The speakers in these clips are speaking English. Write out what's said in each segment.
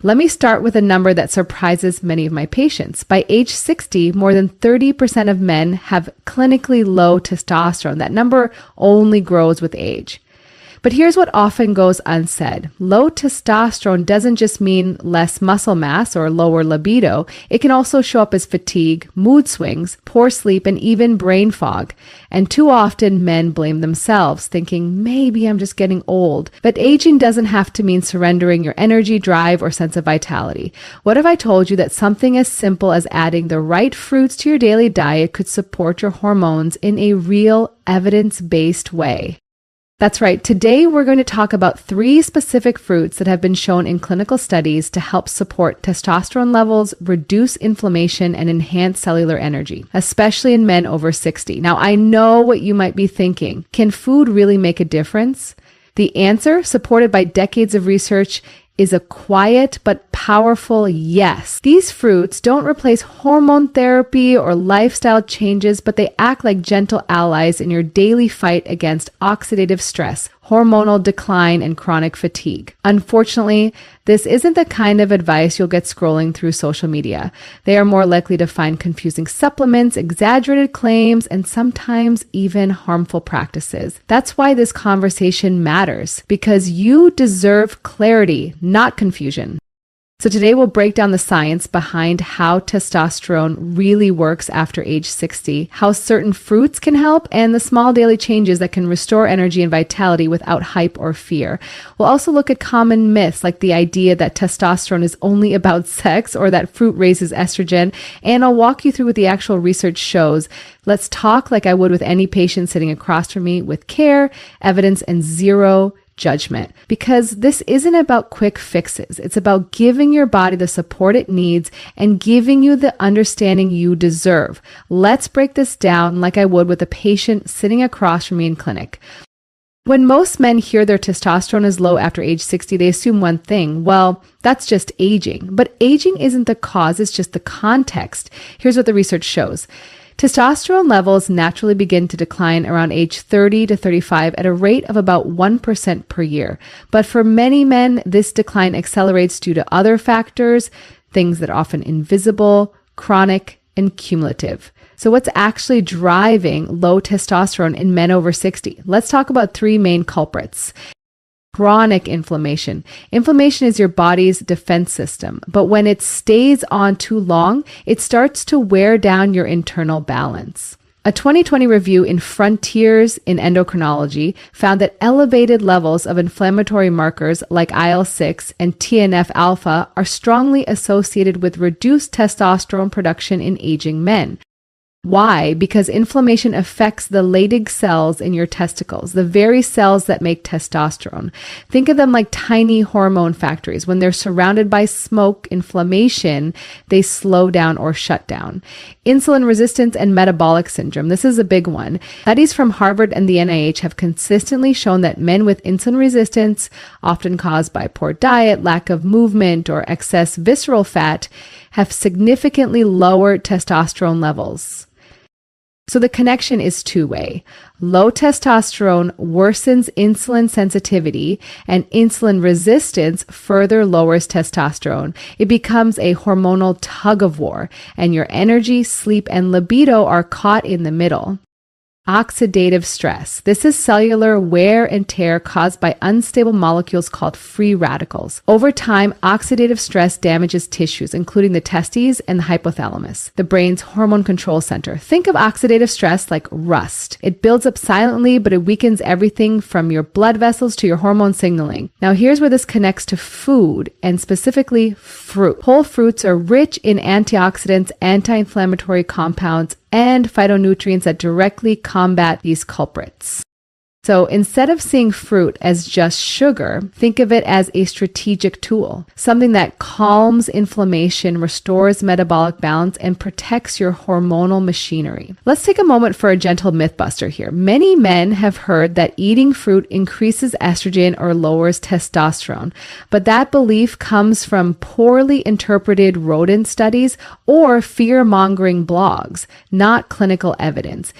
Let me start with a number that surprises many of my patients. By age 60, more than 30% of men have clinically low testosterone. That number only grows with age. But here's what often goes unsaid. Low testosterone doesn't just mean less muscle mass or lower libido. It can also show up as fatigue, mood swings, poor sleep, and even brain fog. And too often men blame themselves, thinking, maybe I'm just getting old. But aging doesn't have to mean surrendering your energy, drive, or sense of vitality. What if I told you that something as simple as adding the right fruits to your daily diet could support your hormones in a real, evidence-based way? That's right. Today, we're going to talk about 3 specific fruits that have been shown in clinical studies to help support testosterone levels, reduce inflammation, and enhance cellular energy, especially in men over 60. Now, I know what you might be thinking. Can food really make a difference? The answer, supported by decades of research, is a quiet but powerful yes. These fruits don't replace hormone therapy or lifestyle changes, but they act like gentle allies in your daily fight against oxidative stress, hormonal decline, and chronic fatigue. Unfortunately, this isn't the kind of advice you'll get scrolling through social media. They are more likely to find confusing supplements, exaggerated claims, and sometimes even harmful practices. That's why this conversation matters, because you deserve clarity, not confusion. So today we'll break down the science behind how testosterone really works after age 60, how certain fruits can help, and the small daily changes that can restore energy and vitality without hype or fear. We'll also look at common myths like the idea that testosterone is only about sex or that fruit raises estrogen, and I'll walk you through what the actual research shows. Let's talk like I would with any patient sitting across from me with care, evidence, and zero judgment, because this isn't about quick fixes. It's about giving your body the support it needs and giving you the understanding you deserve. Let's break this down like I would with a patient sitting across from me in clinic. When most men hear their testosterone is low after age 60, they assume one thing. Well, that's just aging. But aging isn't the cause, it's just the context. Here's what the research shows. Testosterone levels naturally begin to decline around age 30 to 35 at a rate of about 1% per year. But for many men, this decline accelerates due to other factors, things that are often invisible, chronic, and cumulative. So what's actually driving low testosterone in men over 60? Let's talk about 3 main culprits. Chronic inflammation. Inflammation is your body's defense system, but when it stays on too long, it starts to wear down your internal balance. A 2020 review in Frontiers in Endocrinology found that elevated levels of inflammatory markers like IL-6 and TNF-alpha are strongly associated with reduced testosterone production in aging men. Why? Because inflammation affects the Leydig cells in your testicles, the very cells that make testosterone. Think of them like tiny hormone factories. When they're surrounded by smoke, inflammation, they slow down or shut down. Insulin resistance and metabolic syndrome. This is a big one. Studies from Harvard and the NIH have consistently shown that men with insulin resistance, often caused by poor diet, lack of movement, or excess visceral fat, have significantly lower testosterone levels. So the connection is two-way. Low testosterone worsens insulin sensitivity, and insulin resistance further lowers testosterone. It becomes a hormonal tug-of-war, and your energy, sleep, and libido are caught in the middle. Oxidative stress. This is cellular wear and tear caused by unstable molecules called free radicals. Over time, oxidative stress damages tissues, including the testes and the hypothalamus, the brain's hormone control center. Think of oxidative stress like rust. It builds up silently, but it weakens everything from your blood vessels to your hormone signaling. Now, here's where this connects to food, and specifically fruit. Whole fruits are rich in antioxidants, anti-inflammatory compounds, and phytonutrients that directly combat these culprits. So instead of seeing fruit as just sugar, think of it as a strategic tool, something that calms inflammation, restores metabolic balance, and protects your hormonal machinery. Let's take a moment for a gentle myth buster here. Many men have heard that eating fruit increases estrogen or lowers testosterone, but that belief comes from poorly interpreted rodent studies or fear-mongering blogs, not clinical evidence.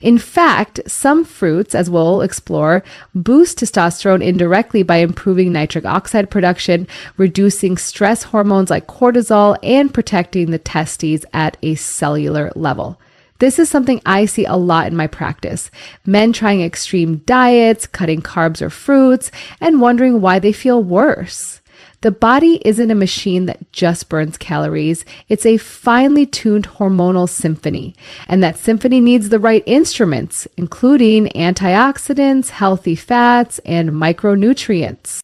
In fact, some fruits, as we'll explore, boost testosterone indirectly by improving nitric oxide production, reducing stress hormones like cortisol, and protecting the testes at a cellular level. This is something I see a lot in my practice. Men trying extreme diets, cutting carbs or fruits, and wondering why they feel worse. The body isn't a machine that just burns calories. It's a finely tuned hormonal symphony. And that symphony needs the right instruments, including antioxidants, healthy fats, and micronutrients.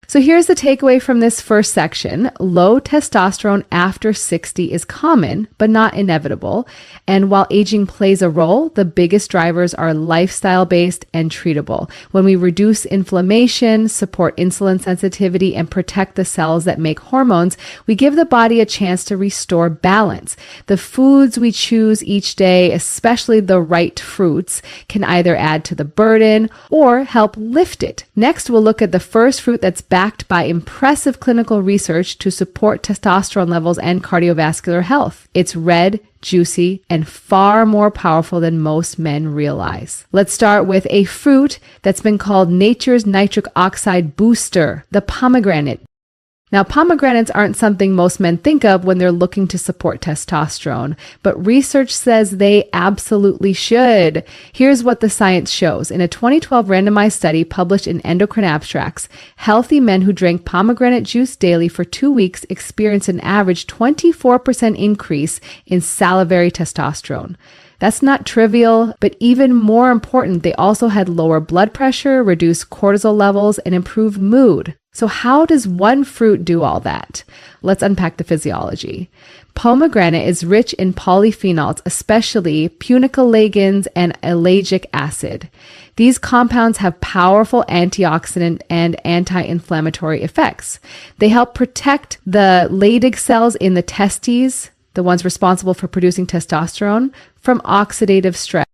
So here's the takeaway from this first section. Low testosterone after 60 is common, but not inevitable. And while aging plays a role, the biggest drivers are lifestyle-based and treatable. When we reduce inflammation, support insulin sensitivity, and protect the cells that make hormones, we give the body a chance to restore balance. The foods we choose each day, especially the right fruits, can either add to the burden or help lift it. Next, we'll look at the first fruit that's backed by impressive clinical research to support testosterone levels and cardiovascular health. It's red, juicy, and far more powerful than most men realize. Let's start with a fruit that's been called nature's nitric oxide booster, the pomegranate. Now, pomegranates aren't something most men think of when they're looking to support testosterone, but research says they absolutely should. Here's what the science shows. In a 2012 randomized study published in Endocrine Abstracts, healthy men who drank pomegranate juice daily for 2 weeks experienced an average 24% increase in salivary testosterone. That's not trivial, but even more important, they also had lower blood pressure, reduced cortisol levels, and improved mood. So how does one fruit do all that? Let's unpack the physiology. Pomegranate is rich in polyphenols, especially punicalagins and ellagic acid. These compounds have powerful antioxidant and anti-inflammatory effects. They help protect the Leydig cells in the testes, the ones responsible for producing testosterone, from oxidative stress.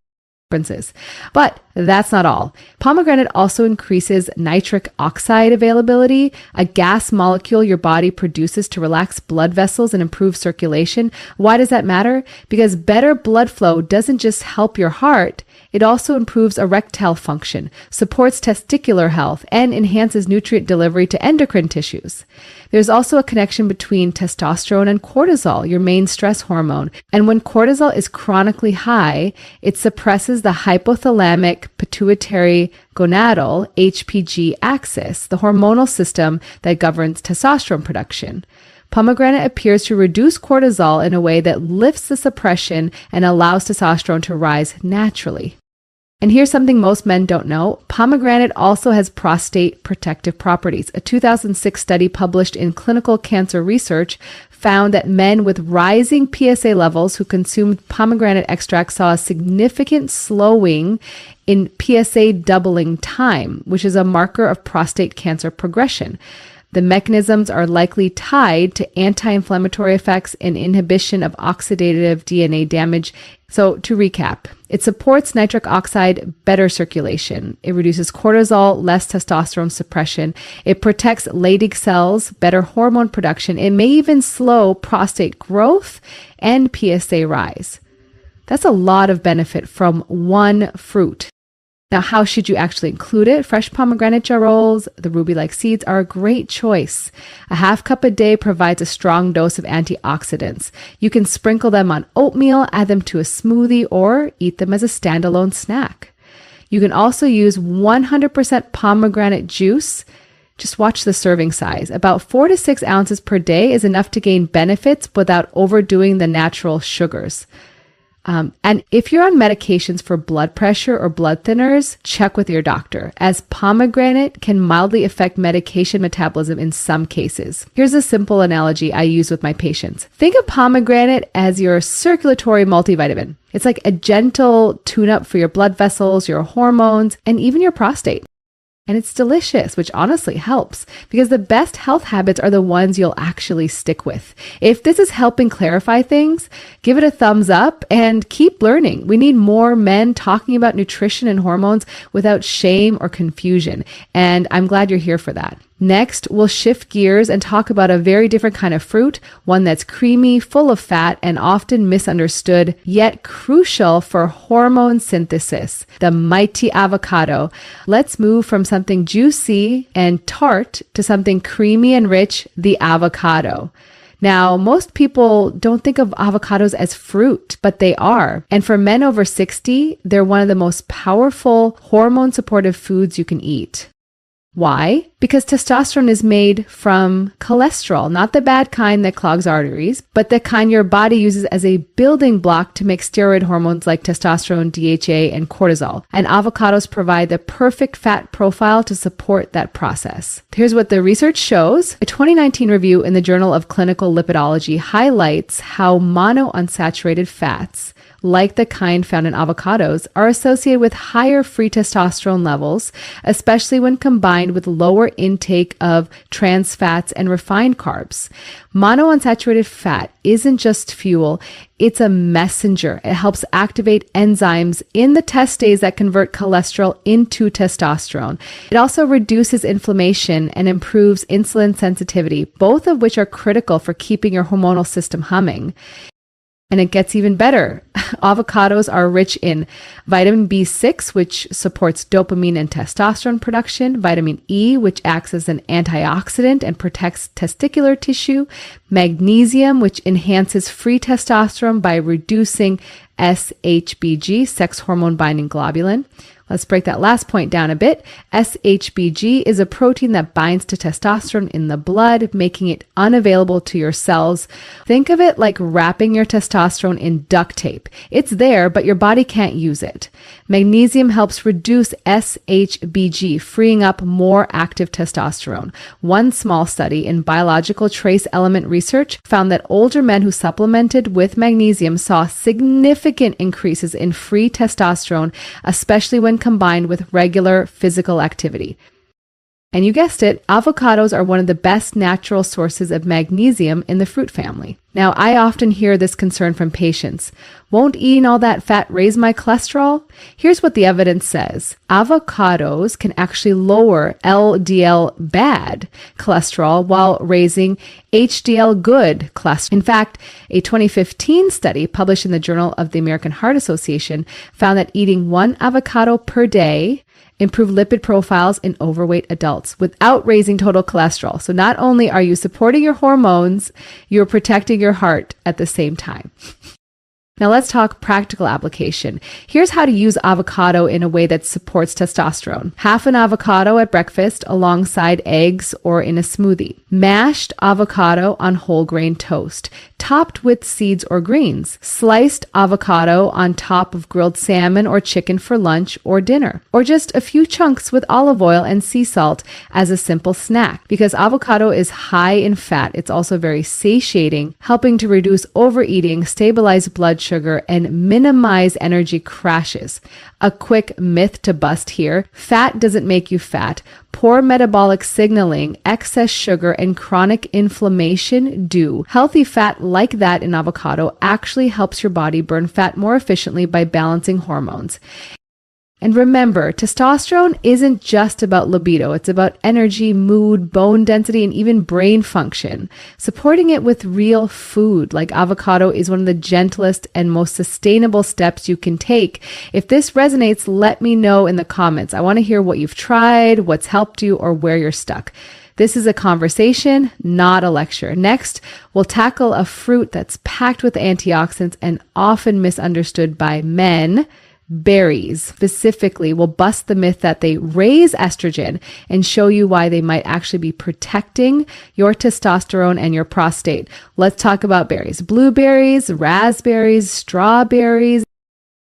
But that's not all. Pomegranate also increases nitric oxide availability, a gas molecule your body produces to relax blood vessels and improve circulation. Why does that matter? Because better blood flow doesn't just help your heart, it also improves erectile function, supports testicular health, and enhances nutrient delivery to endocrine tissues. There's also a connection between testosterone and cortisol, your main stress hormone. And when cortisol is chronically high, it suppresses the hypothalamic pituitary gonadal HPG axis, the hormonal system that governs testosterone production. Pomegranate appears to reduce cortisol in a way that lifts the suppression and allows testosterone to rise naturally. And here's something most men don't know. Pomegranate also has prostate protective properties. A 2006 study published in Clinical Cancer Research found that men with rising PSA levels who consumed pomegranate extract saw a significant slowing in PSA doubling time, which is a marker of prostate cancer progression. The mechanisms are likely tied to anti-inflammatory effects and inhibition of oxidative DNA damage. So to recap, it supports nitric oxide, better circulation. It reduces cortisol, less testosterone suppression. It protects Leydig cells, better hormone production. It may even slow prostate growth and PSA rise. That's a lot of benefit from one fruit. Now, how should you actually include it? Fresh pomegranate jarroles, the ruby-like seeds are a great choice. A half cup a day provides a strong dose of antioxidants. You can sprinkle them on oatmeal, add them to a smoothie, or eat them as a standalone snack. You can also use 100% pomegranate juice. Just watch the serving size. About 4 to 6 ounces per day is enough to gain benefits without overdoing the natural sugars. And if you're on medications for blood pressure or blood thinners, check with your doctor, as pomegranate can mildly affect medication metabolism in some cases. Here's a simple analogy I use with my patients. Think of pomegranate as your circulatory multivitamin. It's like a gentle tune-up for your blood vessels, your hormones, and even your prostate. And it's delicious, which honestly helps, because the best health habits are the ones you'll actually stick with. If this is helping clarify things, give it a thumbs up and keep learning. We need more men talking about nutrition and hormones without shame or confusion. And I'm glad you're here for that. Next, we'll shift gears and talk about a very different kind of fruit, one that's creamy, full of fat, and often misunderstood, yet crucial for hormone synthesis, the mighty avocado. Let's move from something juicy and tart to something creamy and rich, the avocado. Now, most people don't think of avocados as fruit, but they are. And for men over 60, they're one of the most powerful hormone-supportive foods you can eat. Why? Because testosterone is made from cholesterol, not the bad kind that clogs arteries, but the kind your body uses as a building block to make steroid hormones like testosterone, DHA, and cortisol. And avocados provide the perfect fat profile to support that process. Here's what the research shows. A 2019 review in the Journal of Clinical Lipidology highlights how monounsaturated fats, like the kind found in avocados, are associated with higher free testosterone levels, especially when combined with lower intake of trans fats and refined carbs. Monounsaturated fat isn't just fuel, it's a messenger. It helps activate enzymes in the testase that convert cholesterol into testosterone. It also reduces inflammation and improves insulin sensitivity, both of which are critical for keeping your hormonal system humming. And it gets even better. Avocados are rich in vitamin B6, which supports dopamine and testosterone production, vitamin E, which acts as an antioxidant and protects testicular tissue, magnesium, which enhances free testosterone by reducing SHBG, sex hormone binding globulin. Let's break that last point down a bit. SHBG is a protein that binds to testosterone in the blood, making it unavailable to your cells. Think of it like wrapping your testosterone in duct tape. It's there, but your body can't use it. Magnesium helps reduce SHBG, freeing up more active testosterone. One small study in biological trace element research found that older men who supplemented with magnesium saw significant increases in free testosterone, especially when combined with regular physical activity. And you guessed it, avocados are one of the best natural sources of magnesium in the fruit family. Now, I often hear this concern from patients. Won't eating all that fat raise my cholesterol? Here's what the evidence says. Avocados can actually lower LDL bad cholesterol while raising HDL good cholesterol. In fact, a 2015 study published in the Journal of the American Heart Association found that eating one avocado per day improved lipid profiles in overweight adults without raising total cholesterol. So not only are you supporting your hormones, you're protecting your heart at the same time. Now let's talk practical application. Here's how to use avocado in a way that supports testosterone. Half an avocado at breakfast alongside eggs or in a smoothie. Mashed avocado on whole grain toast, topped with seeds or greens. Sliced avocado on top of grilled salmon or chicken for lunch or dinner. Or just a few chunks with olive oil and sea salt as a simple snack. Because avocado is high in fat, it's also very satiating, helping to reduce overeating, stabilize blood sugar, and minimize energy crashes. A quick myth to bust here. Fat doesn't make you fat. Poor metabolic signaling, excess sugar, and chronic inflammation do. Healthy fat like that in avocado actually helps your body burn fat more efficiently by balancing hormones. And remember, testosterone isn't just about libido. It's about energy, mood, bone density, and even brain function. Supporting it with real food like avocado is one of the gentlest and most sustainable steps you can take. If this resonates, let me know in the comments. I want to hear what you've tried, what's helped you, or where you're stuck. This is a conversation, not a lecture. Next, we'll tackle a fruit that's packed with antioxidants and often misunderstood by men. Berries specifically will bust the myth that they raise estrogen and show you why they might actually be protecting your testosterone and your prostate. Let's talk about berries. Blueberries, raspberries, strawberries.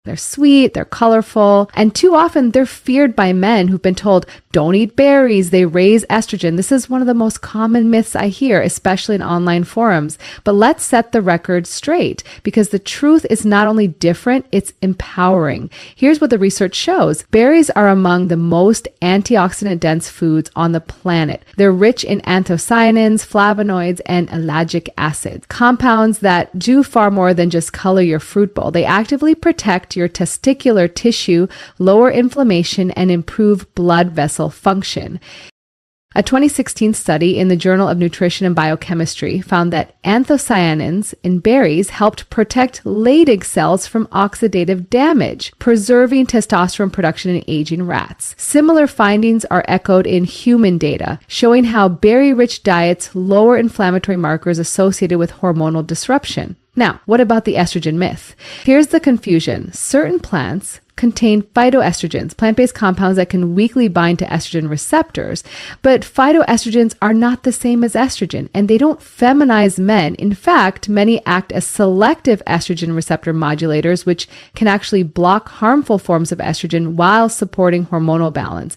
They're sweet, they're colorful, and too often they're feared by men who've been told, don't eat berries, they raise estrogen. This is one of the most common myths I hear, especially in online forums. But let's set the record straight, because the truth is not only different, it's empowering. Here's what the research shows. Berries are among the most antioxidant-dense foods on the planet. They're rich in anthocyanins, flavonoids, and ellagic acids, compounds that do far more than just color your fruit bowl. They actively protect your testicular tissue, lower inflammation, and improve blood vessel function. A 2016 study in the Journal of Nutrition and Biochemistry found that anthocyanins in berries helped protect Leydig cells from oxidative damage, preserving testosterone production in aging rats. Similar findings are echoed in human data, showing how berry-rich diets lower inflammatory markers associated with hormonal disruption. Now, what about the estrogen myth? Here's the confusion. Certain plants contain phytoestrogens, plant-based compounds that can weakly bind to estrogen receptors. But phytoestrogens are not the same as estrogen, and they don't feminize men. In fact, many act as selective estrogen receptor modulators, which can actually block harmful forms of estrogen while supporting hormonal balance.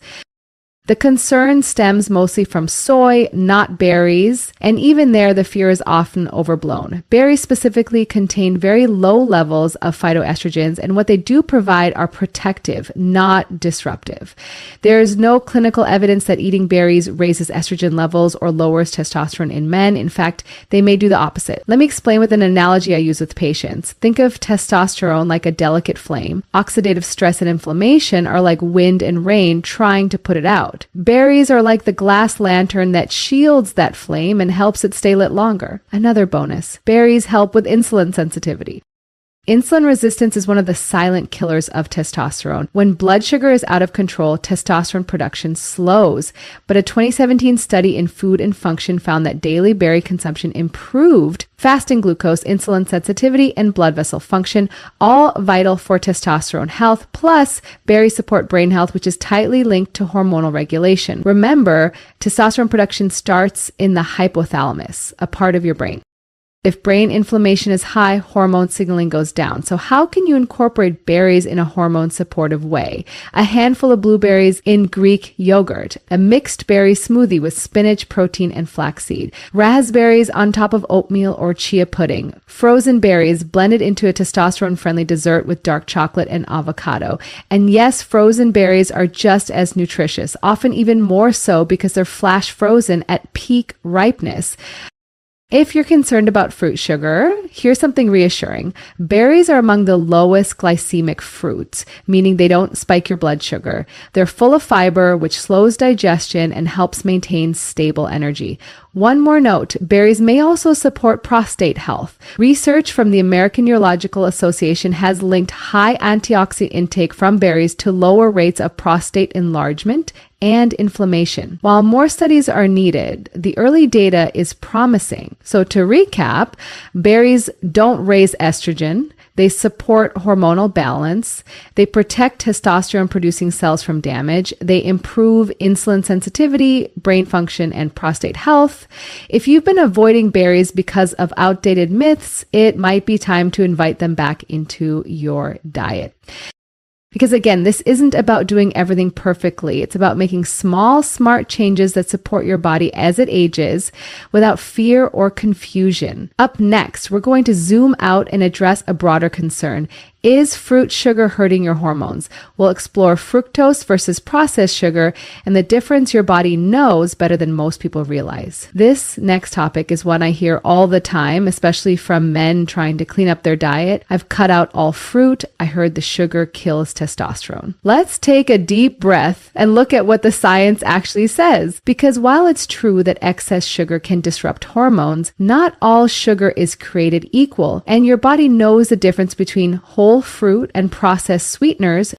The concern stems mostly from soy, not berries, and even there, the fear is often overblown. Berries specifically contain very low levels of phytoestrogens, and what they do provide are protective, not disruptive. There is no clinical evidence that eating berries raises estrogen levels or lowers testosterone in men. In fact, they may do the opposite. Let me explain with an analogy I use with patients. Think of testosterone like a delicate flame. Oxidative stress and inflammation are like wind and rain trying to put it out. Berries are like the glass lantern that shields that flame and helps it stay lit longer. Another bonus, berries help with insulin sensitivity. Insulin resistance is one of the silent killers of testosterone. When blood sugar is out of control, testosterone production slows. But a 2017 study in Food and Function found that daily berry consumption improved fasting glucose, insulin sensitivity, and blood vessel function, all vital for testosterone health. Plus, berries support brain health, which is tightly linked to hormonal regulation. Remember, testosterone production starts in the hypothalamus, a part of your brain. If brain inflammation is high, hormone signaling goes down. So how can you incorporate berries in a hormone-supportive way? A handful of blueberries in Greek yogurt, a mixed berry smoothie with spinach, protein, and flaxseed, raspberries on top of oatmeal or chia pudding, frozen berries blended into a testosterone-friendly dessert with dark chocolate and avocado. And yes, frozen berries are just as nutritious, often even more so because they're flash frozen at peak ripeness. If you're concerned about fruit sugar, here's something reassuring. Berries are among the lowest glycemic fruits, meaning they don't spike your blood sugar. They're full of fiber, which slows digestion and helps maintain stable energy. One more note, berries may also support prostate health. Research from the American Urological Association has linked high antioxidant intake from berries to lower rates of prostate enlargement and inflammation. While more studies are needed, the early data is promising. So to recap, berries don't raise estrogen. They support hormonal balance. They protect testosterone-producing cells from damage. They improve insulin sensitivity, brain function, and prostate health. If you've been avoiding berries because of outdated myths, it might be time to invite them back into your diet. Because again, this isn't about doing everything perfectly. It's about making small, smart changes that support your body as it ages without fear or confusion. Up next, we're going to zoom out and address a broader concern. Is fruit sugar hurting your hormones? We'll explore fructose versus processed sugar and the difference your body knows better than most people realize. This next topic is one I hear all the time, especially from men trying to clean up their diet. I've cut out all fruit. I heard the sugar kills testosterone. Let's take a deep breath and look at what the science actually says. Because while it's true that excess sugar can disrupt hormones, not all sugar is created equal, and your body knows the difference between whole fruit and processed sweeteners.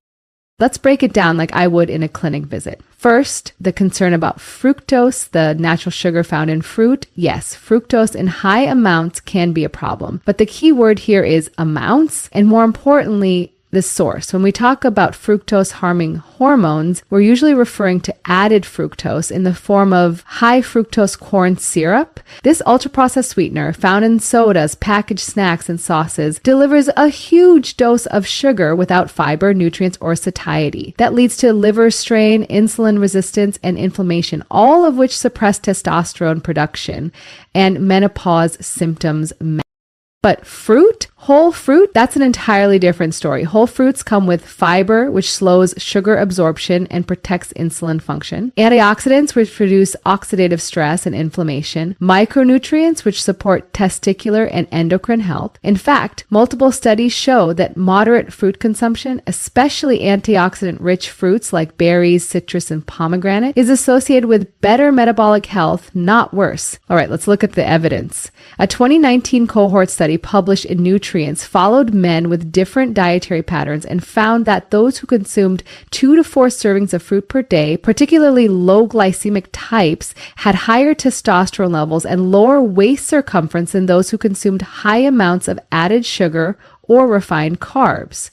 Let's break it down like I would in a clinic visit. First, the concern about fructose, the natural sugar found in fruit. Yes, fructose in high amounts can be a problem, but the key word here is amounts, and more importantly, the source. When we talk about fructose harming hormones, we're usually referring to added fructose in the form of high fructose corn syrup. This ultra-processed sweetener found in sodas, packaged snacks, and sauces delivers a huge dose of sugar without fiber, nutrients, or satiety. That leads to liver strain, insulin resistance, and inflammation, all of which suppress testosterone production and menopause symptoms. But whole fruit, that's an entirely different story. Whole fruits come with fiber, which slows sugar absorption and protects insulin function, antioxidants, which reduce oxidative stress and inflammation, micronutrients, which support testicular and endocrine health. In fact, multiple studies show that moderate fruit consumption, especially antioxidant-rich fruits like berries, citrus, and pomegranate, is associated with better metabolic health, not worse. All right, let's look at the evidence. A 2019 cohort study published in Nutrients followed men with different dietary patterns and found that those who consumed 2 to 4 servings of fruit per day, particularly low glycemic types, had higher testosterone levels and lower waist circumference than those who consumed high amounts of added sugar or refined carbs.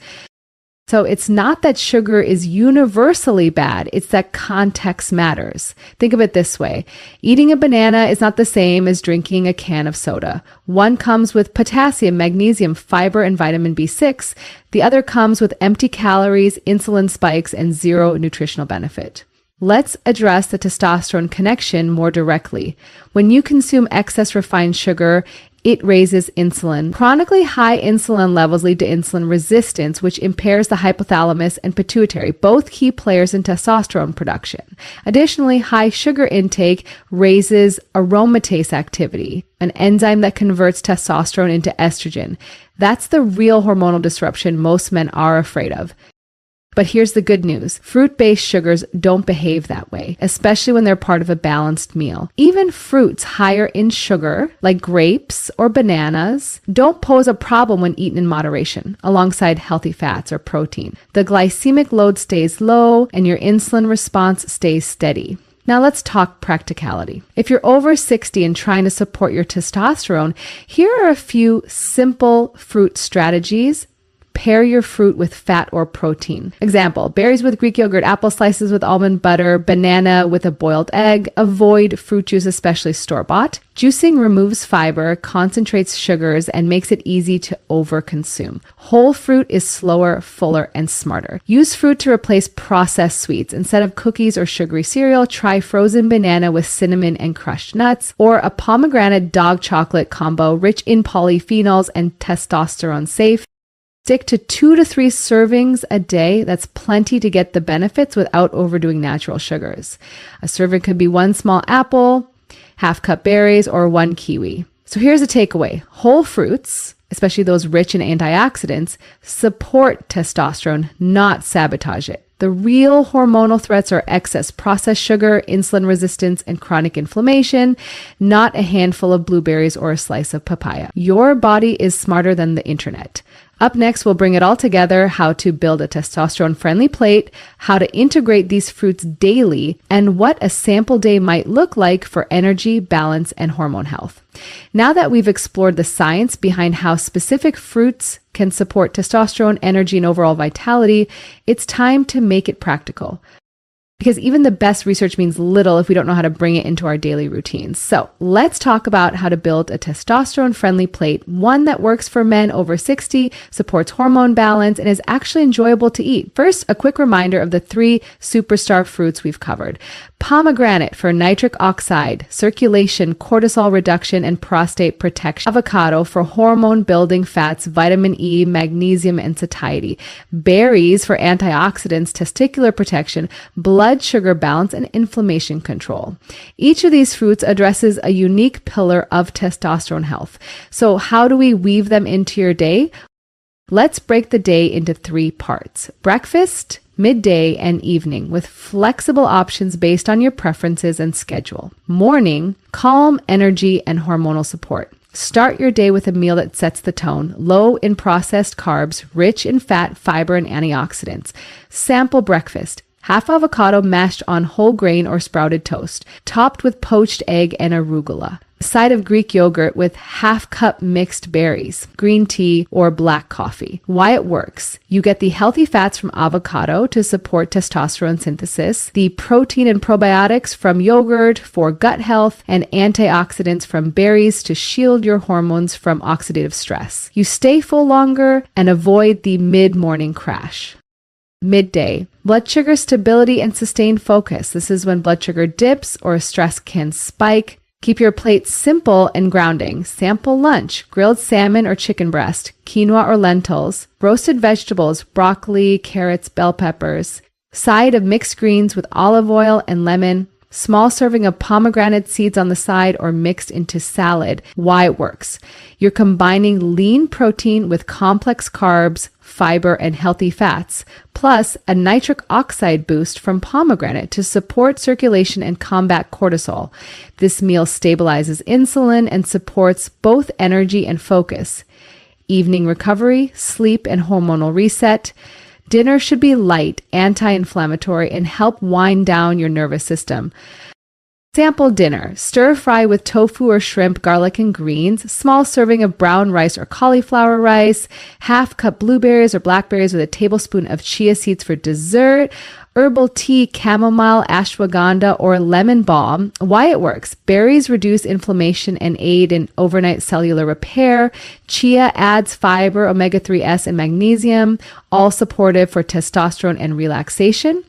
So it's not that sugar is universally bad, it's that context matters. Think of it this way. Eating a banana is not the same as drinking a can of soda. One comes with potassium, magnesium, fiber, and vitamin B6. The other comes with empty calories, insulin spikes, and zero nutritional benefit. Let's address the testosterone connection more directly. When you consume excess refined sugar, it raises insulin. Chronically high insulin levels lead to insulin resistance, which impairs the hypothalamus and pituitary, both key players in testosterone production. Additionally, high sugar intake raises aromatase activity, an enzyme that converts testosterone into estrogen. That's the real hormonal disruption most men are afraid of. But here's the good news. Fruit-based sugars don't behave that way, especially when they're part of a balanced meal. Even fruits higher in sugar, like grapes or bananas, don't pose a problem when eaten in moderation, alongside healthy fats or protein. The glycemic load stays low and your insulin response stays steady. Now let's talk practicality. If you're over 60 and trying to support your testosterone, here are a few simple fruit strategies. Pair your fruit with fat or protein. Example, berries with Greek yogurt, apple slices with almond butter, banana with a boiled egg. Avoid fruit juice, especially store-bought. Juicing removes fiber, concentrates sugars, and makes it easy to overconsume. Whole fruit is slower, fuller, and smarter. Use fruit to replace processed sweets. Instead of cookies or sugary cereal, try frozen banana with cinnamon and crushed nuts, or a pomegranate dog chocolate combo rich in polyphenols and testosterone safe. Stick to 2 to 3 servings a day. That's plenty to get the benefits without overdoing natural sugars. A serving could be 1 small apple, half cup berries, or 1 kiwi. So here's a takeaway. Whole fruits, especially those rich in antioxidants, support testosterone, not sabotage it. The real hormonal threats are excess processed sugar, insulin resistance, and chronic inflammation, not a handful of blueberries or a slice of papaya. Your body is smarter than the internet. Up next, we'll bring it all together, how to build a testosterone-friendly plate, how to integrate these fruits daily, and what a sample day might look like for energy, balance, and hormone health. Now that we've explored the science behind how specific fruits can support testosterone, energy, and overall vitality, it's time to make it practical. Because even the best research means little if we don't know how to bring it into our daily routines. So let's talk about how to build a testosterone-friendly plate, one that works for men over 60, supports hormone balance, and is actually enjoyable to eat. First, a quick reminder of the 3 superstar fruits we've covered. Pomegranate for nitric oxide, circulation, cortisol reduction, and prostate protection. Avocado for hormone-building fats, vitamin E, magnesium, and satiety. Berries for antioxidants, testicular protection, blood sugar balance, and inflammation control. Each of these fruits addresses a unique pillar of testosterone health. So how do we weave them into your day? Let's break the day into 3 parts: breakfast, midday, and evening, with flexible options based on your preferences and schedule. Morning, calm, energy, and hormonal support. Start your day with a meal that sets the tone, low in processed carbs, rich in fat, fiber, and antioxidants. Sample breakfast: half avocado mashed on whole grain or sprouted toast, topped with poached egg and arugula. A side of Greek yogurt with half cup mixed berries, green tea, or black coffee. Why it works: you get the healthy fats from avocado to support testosterone synthesis, the protein and probiotics from yogurt for gut health, and antioxidants from berries to shield your hormones from oxidative stress. You stay full longer and avoid the mid-morning crash. Midday, blood sugar stability and sustained focus. This is when blood sugar dips or stress can spike. Keep your plate simple and grounding. Sample lunch, grilled salmon or chicken breast, quinoa or lentils, roasted vegetables, broccoli, carrots, bell peppers, side of mixed greens with olive oil and lemon, small serving of pomegranate seeds on the side or mixed into salad. Why it works. You're combining lean protein with complex carbs, fiber, and healthy fats, plus a nitric oxide boost from pomegranate to support circulation and combat cortisol. This meal stabilizes insulin and supports both energy and focus. Evening recovery, sleep, and hormonal reset. Dinner should be light, anti-inflammatory, and help wind down your nervous system. Sample dinner: stir fry with tofu or shrimp, garlic, and greens, small serving of brown rice or cauliflower rice, half cup blueberries or blackberries with a tablespoon of chia seeds for dessert, herbal tea, chamomile, ashwagandha, or lemon balm. Why it works. Berries reduce inflammation and aid in overnight cellular repair. Chia adds fiber, omega-3s, and magnesium, all supportive for testosterone and relaxation.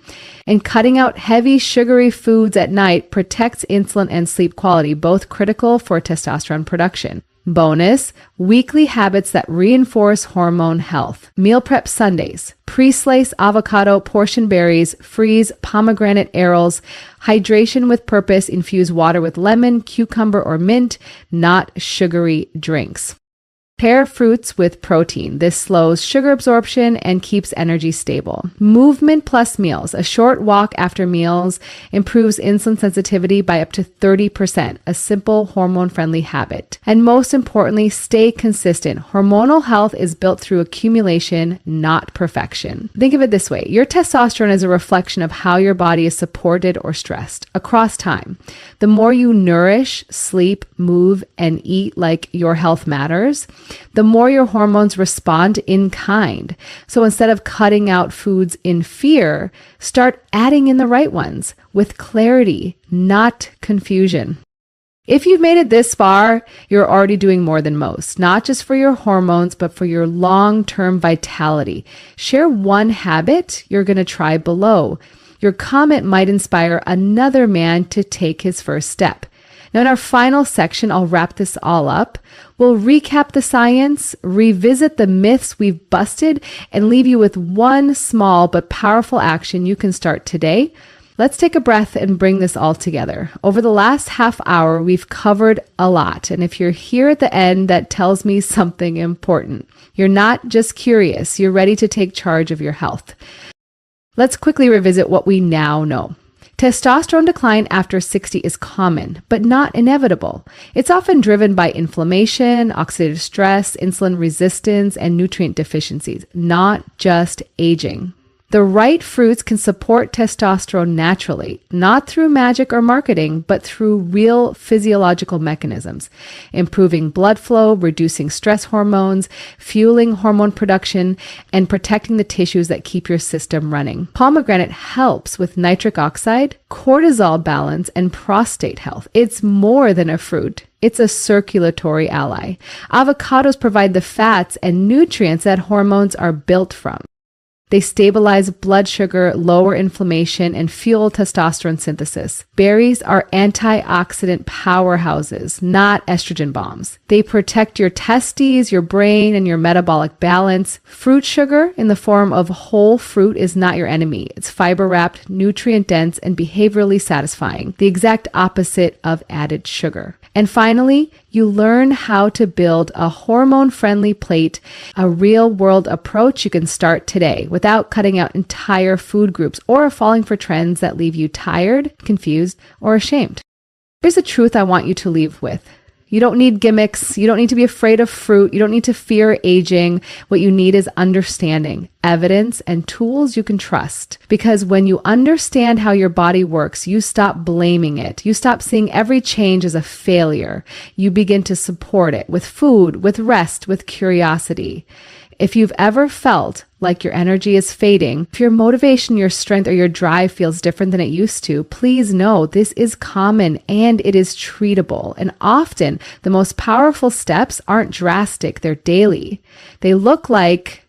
And cutting out heavy sugary foods at night protects insulin and sleep quality, both critical for testosterone production. Bonus, weekly habits that reinforce hormone health. Meal prep Sundays: pre-slice avocado, portion berries, freeze pomegranate arils, hydration with purpose, infuse water with lemon, cucumber, or mint, not sugary drinks. Pair fruits with protein. This slows sugar absorption and keeps energy stable. Movement plus meals. A short walk after meals improves insulin sensitivity by up to 30%, a simple hormone-friendly habit. And most importantly, stay consistent. Hormonal health is built through accumulation, not perfection. Think of it this way. Your testosterone is a reflection of how your body is supported or stressed across time. The more you nourish, sleep, move, and eat like your health matters, the more your hormones respond in kind. So instead of cutting out foods in fear, start adding in the right ones with clarity, not confusion. If you've made it this far, you're already doing more than most, not just for your hormones, but for your long-term vitality. Share one habit you're going to try below. Your comment might inspire another man to take his first step. Now, in our final section, I'll wrap this all up. We'll recap the science, revisit the myths we've busted, and leave you with one small but powerful action you can start today. Let's take a breath and bring this all together. Over the last half hour, we've covered a lot. And if you're here at the end, that tells me something important. You're not just curious, you're ready to take charge of your health. Let's quickly revisit what we now know. Testosterone decline after 60 is common, but not inevitable. It's often driven by inflammation, oxidative stress, insulin resistance, and nutrient deficiencies, not just aging. The right fruits can support testosterone naturally, not through magic or marketing, but through real physiological mechanisms, improving blood flow, reducing stress hormones, fueling hormone production, and protecting the tissues that keep your system running. Pomegranate helps with nitric oxide, cortisol balance, and prostate health. It's more than a fruit. It's a circulatory ally. Avocados provide the fats and nutrients that hormones are built from. They stabilize blood sugar, lower inflammation, and fuel testosterone synthesis. Berries are antioxidant powerhouses, not estrogen bombs. They protect your testes, your brain, and your metabolic balance. Fruit sugar in the form of whole fruit is not your enemy. It's fiber-wrapped, nutrient-dense, and behaviorally satisfying, the exact opposite of added sugar. And finally, you learn how to build a hormone-friendly plate, a real-world approach you can start today without cutting out entire food groups or falling for trends that leave you tired, confused, or ashamed. Here's the truth I want you to leave with. You don't need gimmicks. You don't need to be afraid of fruit. You don't need to fear aging. What you need is understanding, evidence, and tools you can trust. Because when you understand how your body works, you stop blaming it. You stop seeing every change as a failure. You begin to support it with food, with rest, with curiosity. If you've ever felt like your energy is fading, if your motivation, your strength, or your drive feels different than it used to, please know this is common and it is treatable. And often the most powerful steps aren't drastic, they're daily. They look like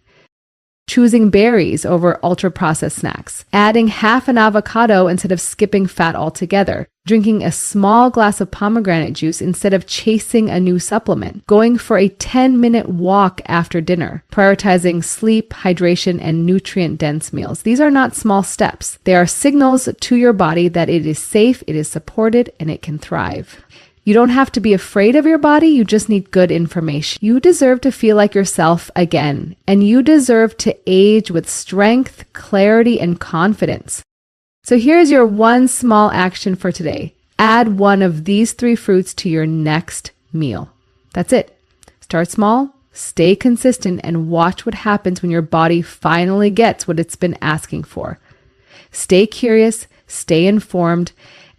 choosing berries over ultra-processed snacks, adding half an avocado instead of skipping fat altogether, drinking a small glass of pomegranate juice instead of chasing a new supplement, going for a 10-minute walk after dinner, prioritizing sleep, hydration, and nutrient-dense meals. These are not small steps. They are signals to your body that it is safe, it is supported, and it can thrive. You don't have to be afraid of your body, you just need good information. You deserve to feel like yourself again, and you deserve to age with strength, clarity, and confidence. So here's your one small action for today. Add one of these 3 fruits to your next meal. That's it. Start small, stay consistent, and watch what happens when your body finally gets what it's been asking for. Stay curious, stay informed,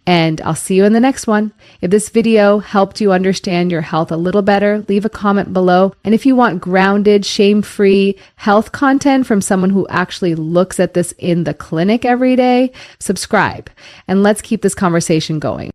and I'll see you in the next one. If this video helped you understand your health a little better, leave a comment below. And if you want grounded, shame-free health content from someone who actually looks at this in the clinic every day, subscribe. And let's keep this conversation going.